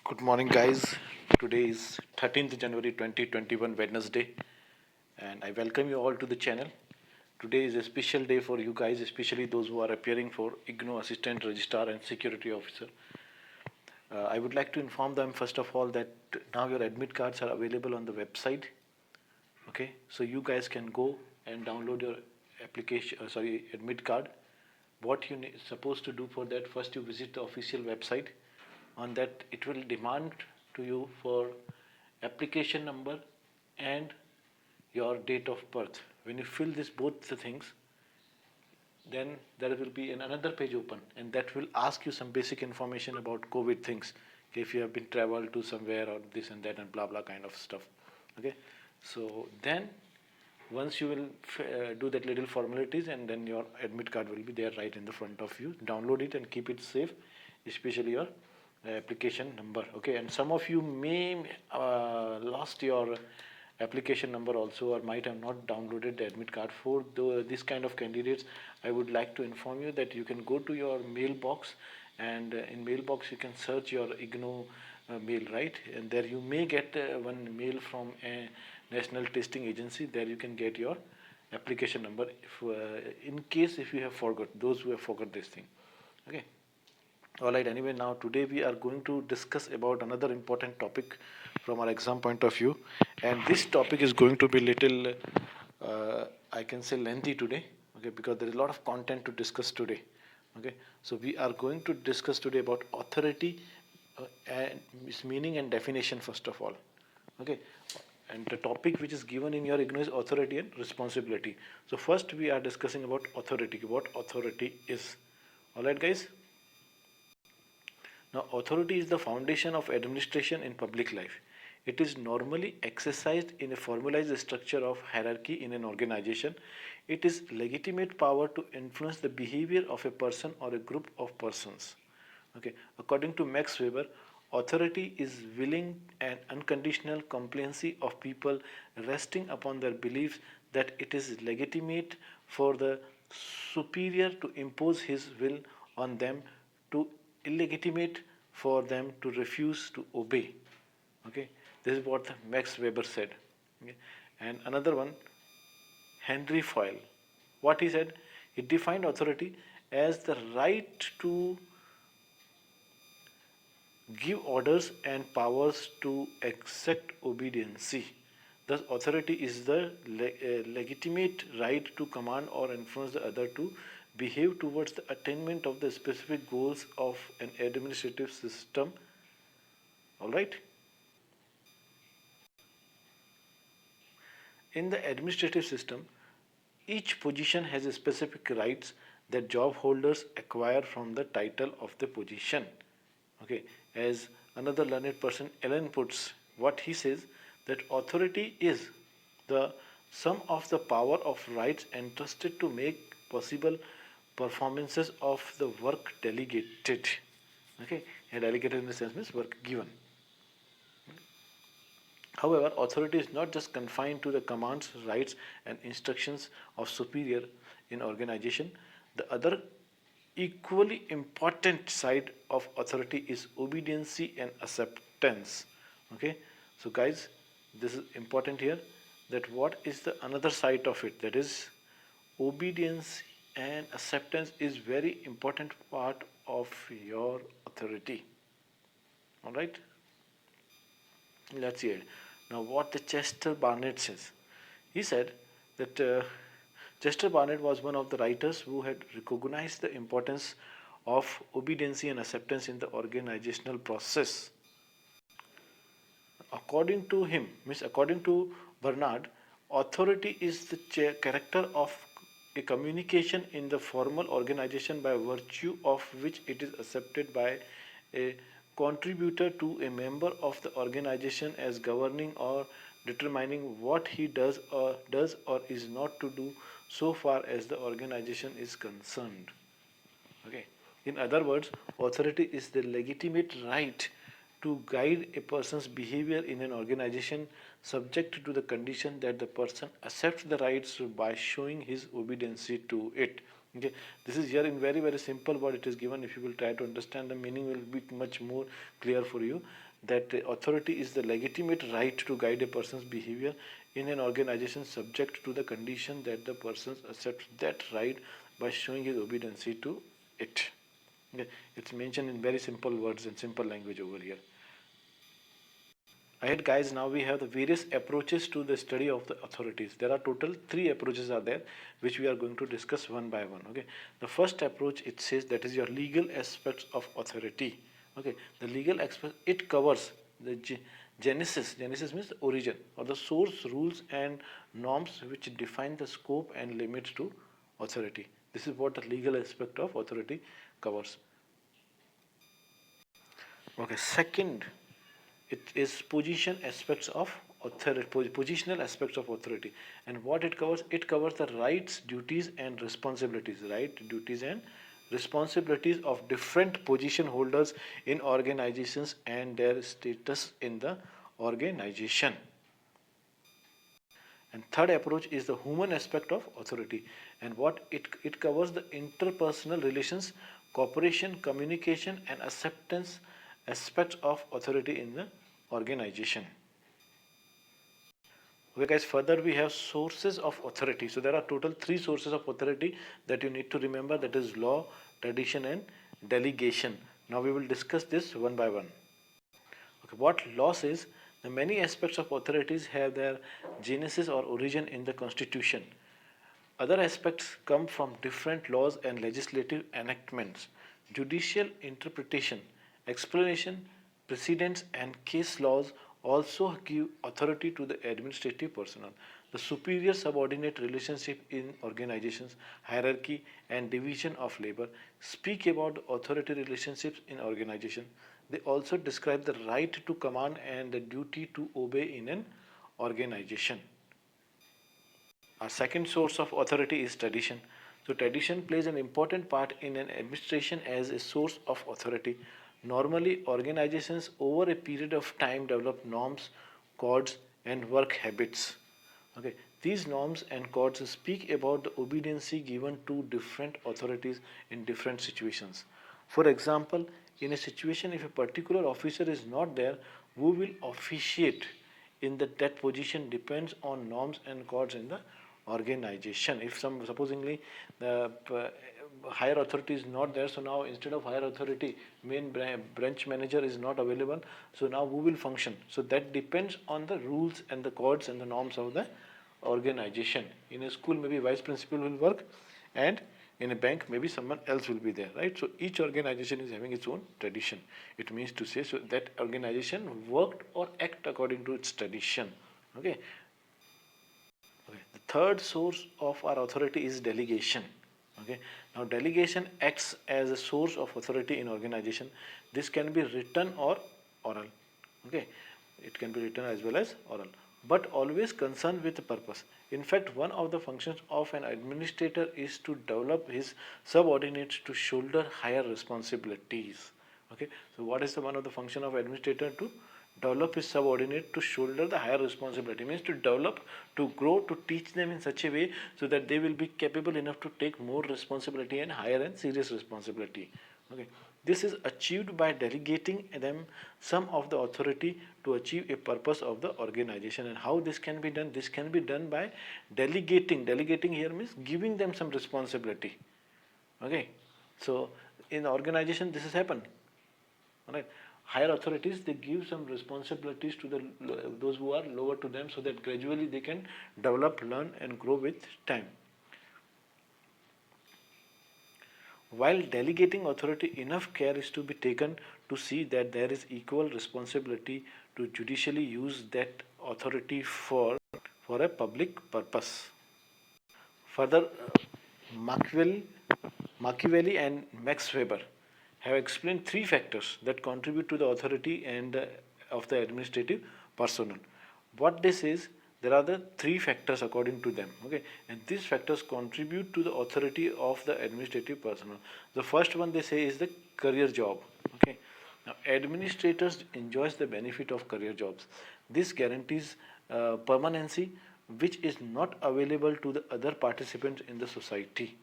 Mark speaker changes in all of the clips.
Speaker 1: Good morning, guys. Today is 13th January 2021, Wednesday, and I welcome you all to the channel. Today is a special day for you guys, especially those who are appearing for Ignou Assistant Registrar and Security Officer. I would like to inform them, first of all, that now your admit cards are available on the website. Okay, so you guys can go and download your admit card. What you supposed to do for that, first you visit the official website. On that it will demand to you for application number and your date of birth. When you fill this both the things, then there will be another page open, and that will ask you some basic information about COVID things. Okay, if you have been traveled to somewhere or this and that and blah blah kind of stuff. Okay, so then once you will do that little formalities, and then your admit card will be there right in the front of you. Download it and keep it safe, especially your application number. Okay, and some of you may lost your application number also, or might have not downloaded the admit card. For this kind of candidates, I would like to inform you that you can go to your mailbox, and in mailbox you can search your Ignou mail, right? And there you may get one mail from a national testing agency. There you can get your application number if in case if you have forgot, those who have forgot this thing. Okay, all right. Anyway, now today we are going to discuss about another important topic from our exam point of view, and this topic is going to be little I can say lengthy today. Okay, because there is a lot of content to discuss today. Okay, so we are going to discuss today about authority and its meaning and definition first of all. Okay, and the topic which is given in your Ignou is authority and responsibility. So first we are discussing about authority, what authority is. All right, guys. Now, authority is the foundation of administration in public life. It is normally exercised in a formalized structure of hierarchy in an organization. It is legitimate power to influence the behavior of a person or a group of persons. Okay, according to Max Weber, authority is willing and unconditional compliance of people resting upon their beliefs that it is legitimate for the superior to impose his will on them, to illegitimate for them to refuse to obey. Okay, this is what Max Weber said. Okay. And another one, Henry Foyle, what he said, he defined authority as the right to give orders and powers to exact obedience. Thus, authority is the legitimate right to command or influence the other to behave towards the attainment of the specific goals of an administrative system. All right. In the administrative system, each position has a specific rights that job holders acquire from the title of the position. Okay, as another learned person, Ellen, puts, what he says, that authority is the sum of the power of rights entrusted to make possible performances of the work delegated. Okay, and delegated in the sense means work given. However, authority is not just confined to the commands, rights, and instructions of superior in organization. The other equally important side of authority is obedience and acceptance. Okay, so guys, this is important here, that what is the another side of it, that is obedience and acceptance is very important part of your authority. All right, let's see it. Now what the Chester Barnett says, he said that Chester Barnett was one of the writers who had recognized the importance of obedience and acceptance in the organizational process. According to him, according to Bernard, authority is the character of a communication in the formal organization by virtue of which it is accepted by a contributor to a member of the organization as governing or determining what he does or is not to do so far as the organization is concerned. Okay. In other words, authority is the legitimate right to guide a person's behavior in an organization, subject to the condition that the person accepts the rights by showing his obedience to it. Okay, this is here in very simple word it is given. If you will try to understand, the meaning will be much more clear for you. that the authority is the legitimate right to guide a person's behavior in an organization subject to the condition that the person accepts that right by showing his obedience to it. Okay. It's mentioned in very simple words and simple language over here. Alright guys, now we have the various approaches to the study of the authorities. There are total 3 approaches are there, which we are going to discuss one by one. Okay, the first approach, it says that is your legal aspects of authority. Okay, the legal aspect, it covers the genesis means the origin or the source, rules and norms which define the scope and limits to authority. This is what the legal aspect of authority covers. Okay, second, it is position aspects of authority, positional aspects of authority. And what it covers the rights, duties and responsibilities, duties and responsibilities of different position holders in organizations and their status in the organization. And third approach is the human aspect of authority, and what it covers the interpersonal relations, cooperation, communication and acceptance aspects of authority in the organization. Okay guys, further we have sources of authority. So there are total 3 sources of authority that you need to remember, that is law, tradition and delegation. Now we will discuss this one by one. Okay, what law says, the many aspects of authorities have their genesis or origin in the constitution. Other aspects come from different laws and legislative enactments. Judicial interpretation, explanation, precedents and case laws also give authority to the administrative personnel. The superior subordinate relationship in organizations, hierarchy and division of labor speak about authority relationships in organization. They also describe the right to command and the duty to obey in an organization. Our second source of authority is tradition. So tradition plays an important part in an administration as a source of authority. Normally, organizations over a period of time develop norms, codes, and work habits. Okay, these norms and codes speak about the obedience given to different authorities in different situations. For example, in a situation if a particular officer is not there, who will officiate in that position depends on norms and codes in the organization. If supposingly the higher authority is not there, so now instead of higher authority, main branch manager is not available, so now who will function? So that depends on the rules and the codes and the norms of the organization. In a school, maybe vice principal will work, and in a bank, maybe someone else will be there, right? So each organization is having its own tradition. It means to say, so that organization worked or act according to its tradition. Okay. Okay. The third source of our authority is delegation. Okay. Now delegation acts as a source of authority in organization. This can be written or oral. Okay. It can be written as well as oral, but always concerned with the purpose. In fact, one of the functions of an administrator is to develop his subordinates to shoulder higher responsibilities. Okay. So what is one of the function of administrator? To develop his subordinate to shoulder the higher responsibility, means to develop, to grow, to teach them in such a way so that they will be capable enough to take more responsibility and higher and serious responsibility. Okay. This is achieved by delegating them some of the authority to achieve a purpose of the organization. And how this can be done? This can be done by delegating. Delegating here means giving them some responsibility. Okay. So in organization this has happened. Alright. Higher authorities, they give some responsibilities to those who are lower to them, so that gradually they can develop, learn and grow with time. While delegating authority, enough care is to be taken to see that there is equal responsibility to judicially use that authority for a public purpose. Further, Machiavelli and Max Weber have explained 3 factors that contribute to the authority and of the administrative personnel. What they say is, there are the 3 factors according to them. Okay, and these factors contribute to the authority of the administrative personnel. The first one they say is the career job. Okay, now administrators enjoys the benefit of career jobs. This guarantees permanency, which is not available to the other participants in the society.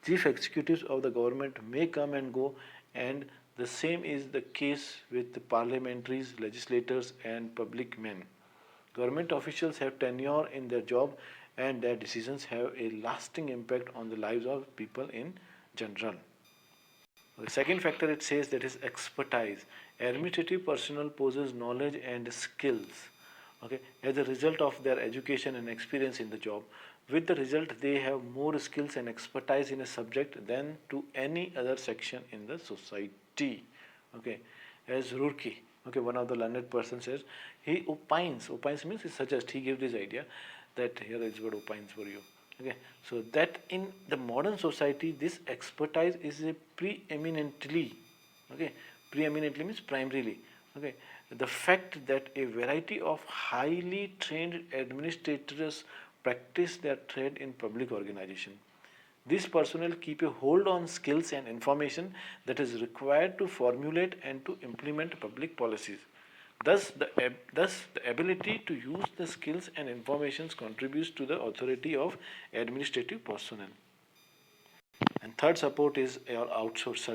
Speaker 1: Chief executives of the government may come and go, and The same is the case with the parliamentaries, legislators, and public men. Government officials have tenure in their job, and their decisions have a lasting impact on the lives of people in general. The second factor it says that is expertise. Administrative personnel possess knowledge and skills. Okay, as a result of their education and experience in the job, with the result they have more skills and expertise in a subject than to any other section in the society. Okay, as Roorkee, okay, one of the learned person says, he opines. Opines means he suggests. He gives this idea that here is what opines for you. Okay, so that in the modern society, this expertise is a preeminently, okay, preeminently means primarily, okay, the fact that a variety of highly trained administrators practice their trade in public organization. These personnel keep a hold on skills and information that is required to formulate and to implement public policies. Thus, the ability to use the skills and informations contributes to the authority of administrative personnel. And third support is your outsource.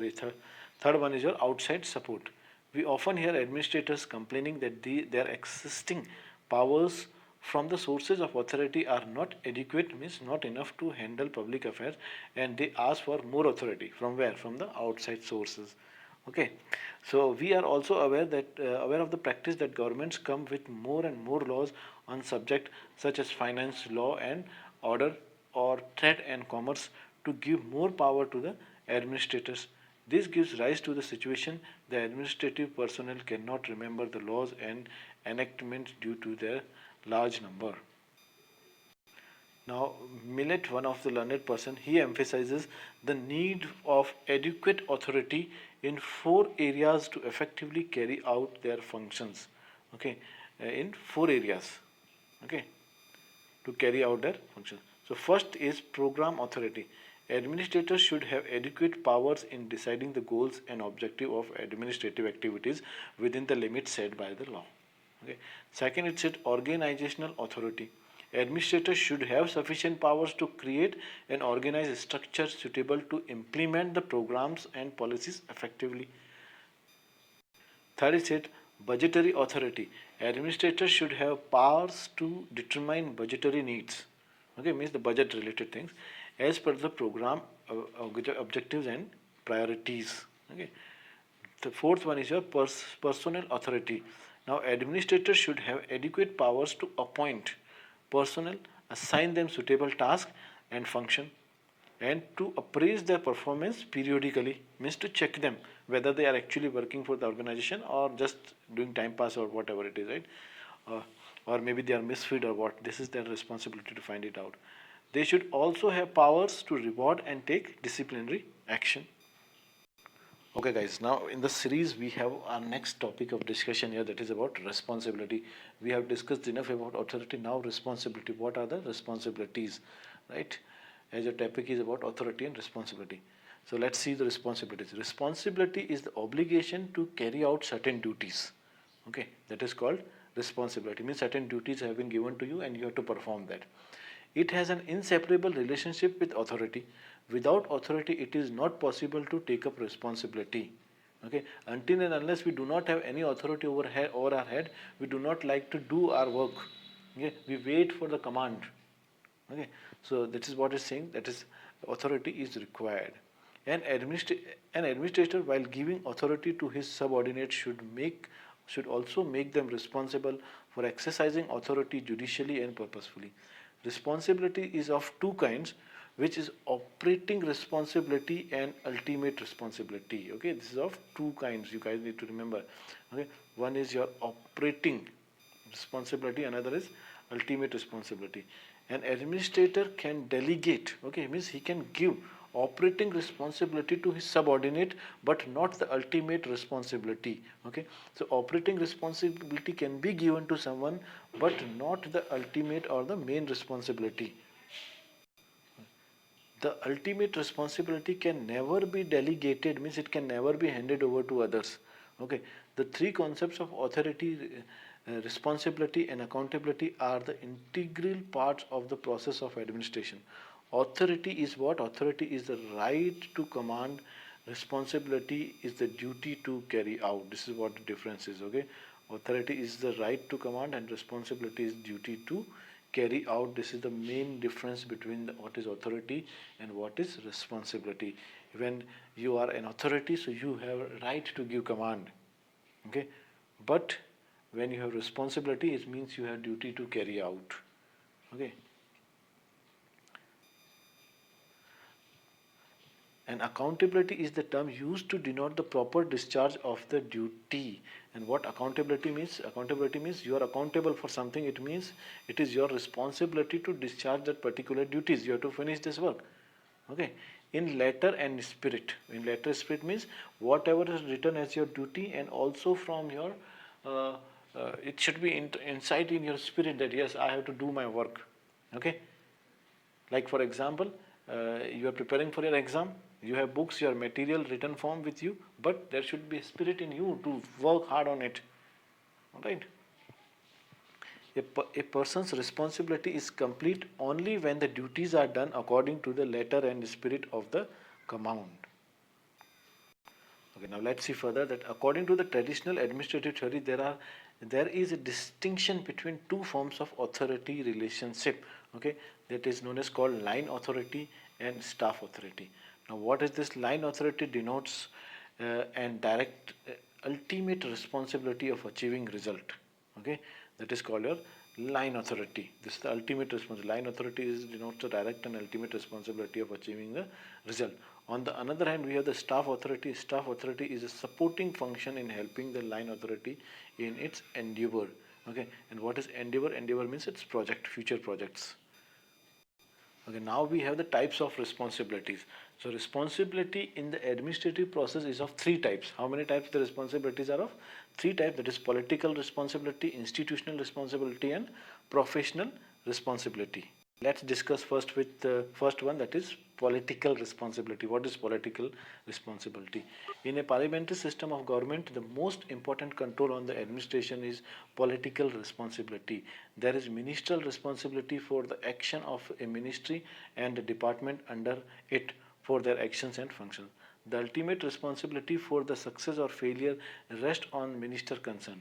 Speaker 1: Third one is your outside support. We often hear administrators complaining that their existing powers from the sources of authority are not adequate, means not enough to handle public affairs, and they ask for more authority. From where? From the outside sources. Okay, so we are also aware of the practice that governments come with more and more laws on subject such as finance, law and order, or trade and commerce, to give more power to the administrators. This gives rise to the situation the administrative personnel cannot remember the laws and enactments due to their large number. Now, Millet, one of the learned person, he emphasizes the need of adequate authority in four areas to effectively carry out their functions. Okay, in four areas. Okay, to carry out their functions. So, first is program authority. Administrators should have adequate powers in deciding the goals and objective of administrative activities within the limits set by the law. Okay. Second, it said organizational authority. Administrators should have sufficient powers to create and organize structures suitable to implement the programs and policies effectively. Third is it budgetary authority. Administrators should have powers to determine budgetary needs. Okay, means the budget related things as per the program objectives and priorities. Okay. The fourth one is your personnel authority. Now, administrators should have adequate powers to appoint personnel, assign them suitable tasks and function, and to appraise their performance periodically, means to check them whether they are actually working for the organization or just doing time pass or whatever it is, right? Or maybe they are misfit or what. This is their responsibility to find it out. They should also have powers to reward and take disciplinary action. Okay guys, now in the series we have our next topic of discussion here, that is about responsibility. We have discussed enough about authority, now responsibility. What are the responsibilities, right? As your topic is about authority and responsibility. So let's see the responsibilities. Responsibility is the obligation to carry out certain duties. Okay, that is called responsibility. Means certain duties have been given to you and you have to perform that. It has an inseparable relationship with authority. Without authority, it is not possible to take up responsibility. Okay, until and unless we do not have any authority over our head, we do not like to do our work. Okay, we wait for the command. Okay, so that is what it's saying. That is, authority is required. An administrator, while giving authority to his subordinates, should also make them responsible for exercising authority judicially and purposefully. Responsibility is of two kinds, which is operating responsibility and ultimate responsibility. Okay, this is of two kinds. You guys need to remember. Okay, one is your operating responsibility, another is ultimate responsibility. An administrator can delegate. Okay, means he can give operating responsibility to his subordinate, but not the ultimate responsibility. Okay, so operating responsibility can be given to someone, but not the ultimate or the main responsibility. The ultimate responsibility can never be delegated, means it can never be handed over to others. Okay, the three concepts of authority, responsibility and accountability are the integral parts of the process of administration. Authority is what? Authority is the right to command, Responsibility is the duty to carry out. This is what the difference is, okay? Authority is the right to command and responsibility is duty to carry out. This is the main difference between what is authority and what is responsibility. When you are an authority, so you have a right to give command, okay? But when you have responsibility, it means you have duty to carry out, okay? And accountability is the term used to denote the proper discharge of the duty. And what accountability means? Accountability means you are accountable for something. It means it is your responsibility to discharge that particular duties. You have to finish this work. Okay. In letter and spirit. In letter spirit means whatever is written as your duty, and also from your it should be inside in your spirit that yes, I have to do my work. Okay. Like for example, you are preparing for your exam, you have books, your material written form with you, but there should be a spirit in you to work hard on it. Alright? A person's responsibility is complete only when the duties are done according to the letter and spirit of the command. Okay, now let's see further that according to the traditional administrative theory, there is a distinction between two forms of authority relationship. Okay, that is known as called line authority and staff authority. Now, what is this line authority denotes and direct ultimate responsibility of achieving result. Okay, that is called your line authority. This is the ultimate responsibility. Line authority is denotes the direct and ultimate responsibility of achieving the result. On the another hand, we have the staff authority. Staff authority is a supporting function in helping the line authority in its endeavor. Okay, and what is endeavor? Endeavor means it's project, future projects. Okay, now we have the types of responsibilities. So responsibility in the administrative process is of three types. How many types the responsibilities are of? Three types, that is political responsibility, institutional responsibility and professional responsibility. Let's discuss first with the first one, that is political responsibility. What is political responsibility? In a parliamentary system of government, the most important control on the administration is political responsibility. There is ministerial responsibility for the action of a ministry and the department under it for their actions and functions. The ultimate responsibility for the success or failure rests on minister concerned.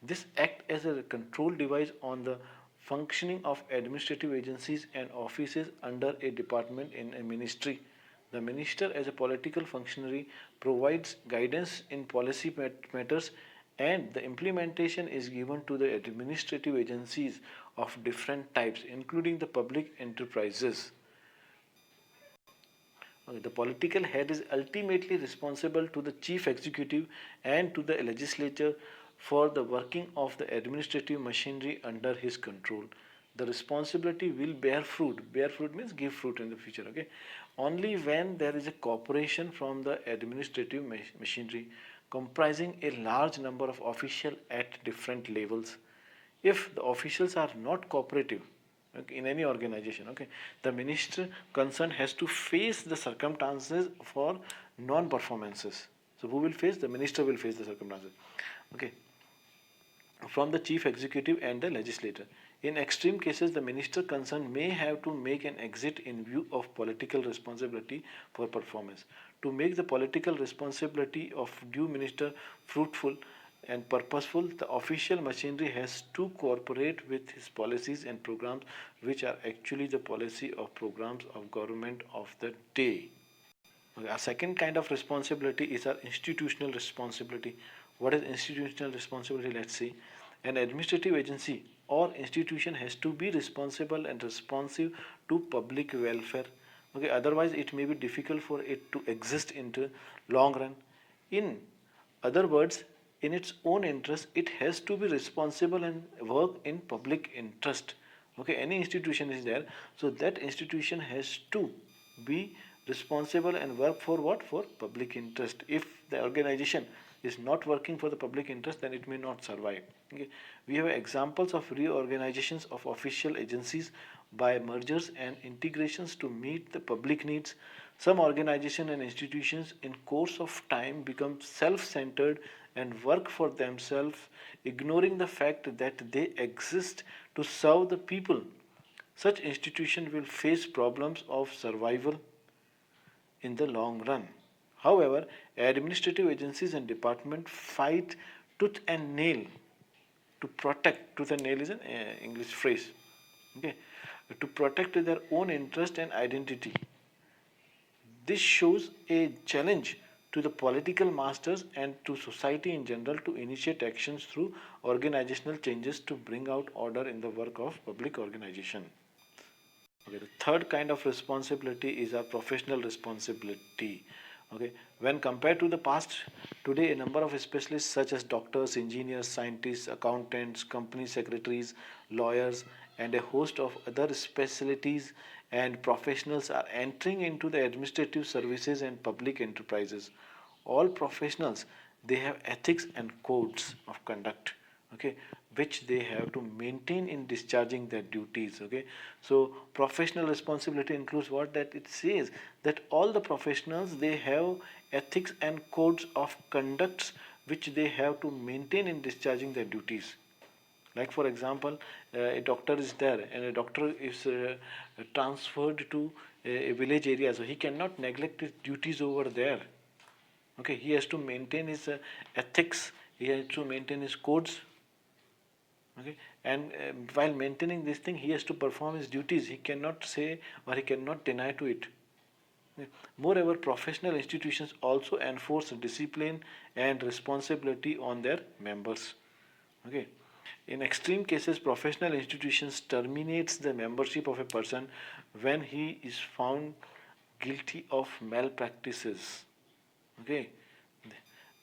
Speaker 1: This acts as a control device on the functioning of administrative agencies and offices under a department in a ministry. The minister, as a political functionary, provides guidance in policy matters, and the implementation is given to the administrative agencies of different types, including the public enterprises. The political head is ultimately responsible to the chief executive and to the legislature for the working of the administrative machinery under his control. The responsibility will bear fruit. Bear fruit means give fruit in the future. Okay, only when there is a cooperation from the administrative machinery comprising a large number of officials at different levels. If the officials are not cooperative, okay, in any organization, okay, the minister concerned has to face the circumstances for non-performances. So who will face? The minister will face the circumstances. Okay, from the chief executive and the legislator. In extreme cases, the minister concerned may have to make an exit in view of political responsibility for performance. To make the political responsibility of due minister fruitful and purposeful, the official machinery has to cooperate with his policies and programs, which are actually the policy of programs of government of the day. Okay, our second kind of responsibility is our institutional responsibility. What is institutional responsibility? Let's see. An administrative agency or institution has to be responsible and responsive to public welfare. Okay, otherwise it may be difficult for it to exist in the long run. In other words, in its own interest, it has to be responsible and work in public interest. Okay, any institution is there, so that institution has to be responsible and work for what? For public interest. If the organization is not working for the public interest, then it may not survive. Okay. We have examples of reorganizations of official agencies by mergers and integrations to meet the public needs. Some organizations and institutions in course of time become self-centered and work for themselves, ignoring the fact that they exist to serve the people. Such institutions will face problems of survival in the long run. However, administrative agencies and departments fight tooth and nail to protect. Tooth and nail is an English phrase. Okay, to protect their own interest and identity. This shows a challenge to the political masters and to society in general to initiate actions through organizational changes to bring out order in the work of public organization. Okay, the third kind of responsibility is our professional responsibility. Okay, when compared to the past, today a number of specialists such as doctors, engineers, scientists, accountants, company secretaries, lawyers, and a host of other specialties and professionals are entering into the administrative services and public enterprises. All professionals, they have ethics and codes of conduct, okay, which they have to maintain in discharging their duties. Okay, so professional responsibility includes what that it says that all the professionals, they have ethics and codes of conducts which they have to maintain in discharging their duties. Like for example, a doctor is there and a doctor is transferred to a village area, so he cannot neglect his duties over there. Okay, he has to maintain his ethics, he has to maintain his codes. Okay, and while maintaining this thing, he has to perform his duties. He cannot say or he cannot deny to it. Okay. Moreover, professional institutions also enforce discipline and responsibility on their members. Okay, in extreme cases, professional institutions terminates the membership of a person when he is found guilty of malpractices. Okay,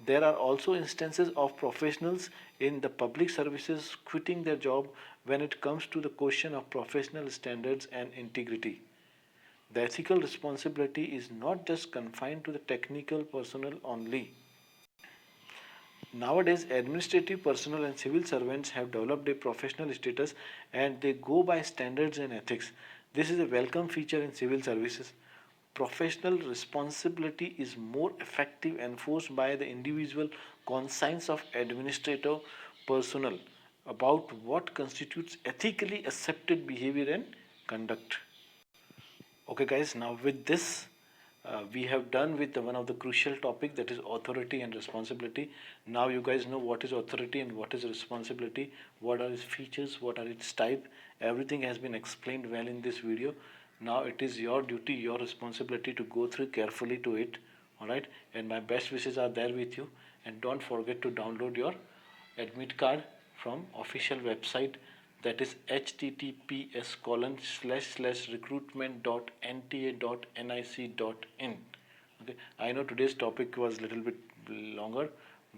Speaker 1: there are also instances of professionals in the public services quitting their job when it comes to the question of professional standards and integrity. The ethical responsibility is not just confined to the technical personnel only. Nowadays, administrative personnel and civil servants have developed a professional status and they go by standards and ethics. This is a welcome feature in civil services. Professional responsibility is more effective enforced by the individual conscience of administrative personnel about what constitutes ethically accepted behavior and conduct. Okay, guys, now with this, we have done with one of the crucial topic, that is authority and responsibility. Now you guys know what is authority and what is responsibility, what are its features, what are its type. Everything has been explained well in this video. Now it is your duty, your responsibility to go through carefully to it. All right, and my best wishes are there with you. And don't forget to download your admit card from official website, that is https://recruitment.nta.nic.in. Okay, I know today's topic was a little bit longer,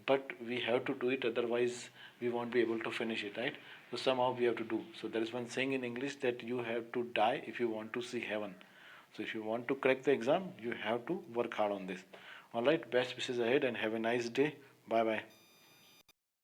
Speaker 1: but we have to do it, otherwise we won't be able to finish it, right? So somehow we have to do. So there is one saying in English that you have to die if you want to see heaven. So if you want to crack the exam, you have to work hard on this. All right, best wishes ahead and have a nice day. Bye bye.